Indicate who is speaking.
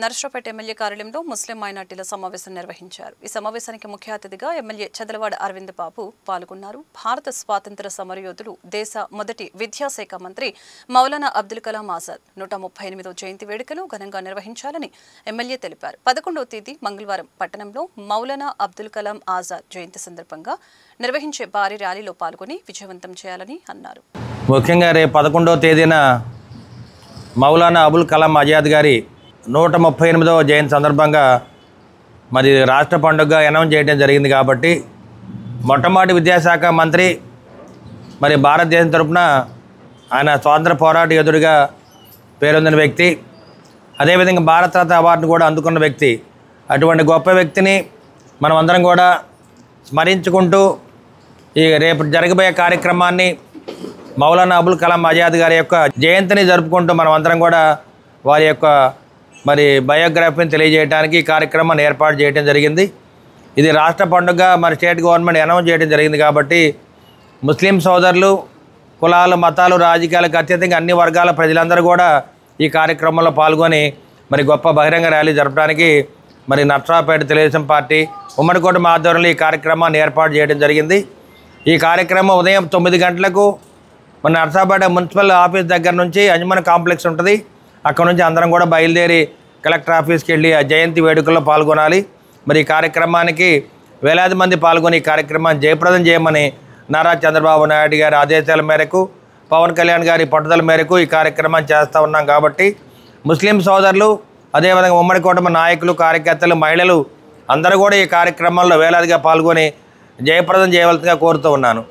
Speaker 1: Narasaraopet MLA కార్యాలయంలో ముస్లిం మైనార్టీల సమావేశం నిర్వహించారు. ఈ సమావేశానికి ముఖ్య అతిథిగా ఎమ్మెల్యే చదలవాడ అరవింద్ బాబు పాల్గొన్నారు. భారత స్వాతంత్ర సమరయోధులు, దేశ మొదటి విద్యాశాఖ మంత్రి మౌలానా అబ్దుల్ కలాం ఆజాద్ 138వ జయంతి వేడుకలు ఘనంగా నిర్వహించాలని ఎమ్మెల్యే తెలిపారు. 11వ తేదీ మంగళవారం పట్టణంలో మౌలానా అబ్దుల్ కలాం ఆజాద్ జయంతి సందర్భంగా నిర్వహించే భారీ ర్యాలీలో పాల్గొని విజయవంతం చేయాలని అన్నారు.
Speaker 2: ముఖ్యంగా రేపు 11వ తేదీన మౌలానా అబుల్ కలాం ఆజాద్ గారి 138వ జయంతి సందర్భంగా మరి రాష్ట్ర పండుగగా అనౌన్స్ చేయడం జరిగింది. కాబట్టి మొట్టమొదటి విద్యాశాఖ మంత్రి, మరి భారతదేశం తరఫున ఆయన స్వాతంత్ర పోరాట యోధుడిగా పేరొందిన వ్యక్తి, అదేవిధంగా భారతరత్న అవార్డును కూడా అందుకున్న వ్యక్తి. అటువంటి గొప్ప వ్యక్తిని మనం అందరం కూడా స్మరించుకుంటూ ఈ రేపు జరగబోయే కార్యక్రమాన్ని మౌలానా అబుల్ కలాం ఆజాద్ గారి యొక్క జయంతిని జరుపుకుంటూ మనం అందరం కూడా వారి యొక్క మరి బయోగ్రఫీని తెలియజేయడానికి ఈ కార్యక్రమాన్ని ఏర్పాటు చేయడం జరిగింది. ఇది రాష్ట్ర పండుగ మరి స్టేట్ గవర్నమెంట్ అనౌన్స్ చేయడం జరిగింది. కాబట్టి ముస్లిం సోదరులు, కులాలు, మతాలు, రాజకీయాలకు అత్యధికంగా అన్ని వర్గాల ప్రజలందరూ కూడా ఈ కార్యక్రమంలో పాల్గొని మరి గొప్ప బహిరంగ ర్యాలీ జరపడానికి మరి నర్సరావుపేట తెలుగుదేశం పార్టీ ఉమ్మడి కుటుంబ ఆధ్వర్యంలో ఈ కార్యక్రమాన్ని ఏర్పాటు చేయడం జరిగింది. ఈ కార్యక్రమం ఉదయం 9 గంటలకు మన నర్సరావుపేట మున్సిపల్ ఆఫీస్ దగ్గర నుంచి అంజుమన్ కాంప్లెక్స్ ఉంటుంది. అక్కడ నుంచి అందరం కూడా బయలుదేరి కలెక్టర్ ఆఫీస్కి వెళ్ళి ఆ జయంతి వేడుకల్లో పాల్గొనాలి. మరి ఈ కార్యక్రమానికి వేలాది మంది పాల్గొని ఈ కార్యక్రమాన్ని జయప్రదం చేయమని నారా చంద్రబాబు నాయుడు గారి ఆదేశాల మేరకు, పవన్ కళ్యాణ్ గారి పట్టుదల మేరకు ఈ కార్యక్రమాన్ని చేస్తూ ఉన్నాం. కాబట్టి ముస్లిం సోదరులు, అదేవిధంగా ఉమ్మడి కుటుంబ నాయకులు, కార్యకర్తలు, మహిళలు అందరూ కూడా ఈ కార్యక్రమంలో వేలాదిగా పాల్గొని జయప్రదం చేయవలసిందిగా కోరుతూ ఉన్నాను.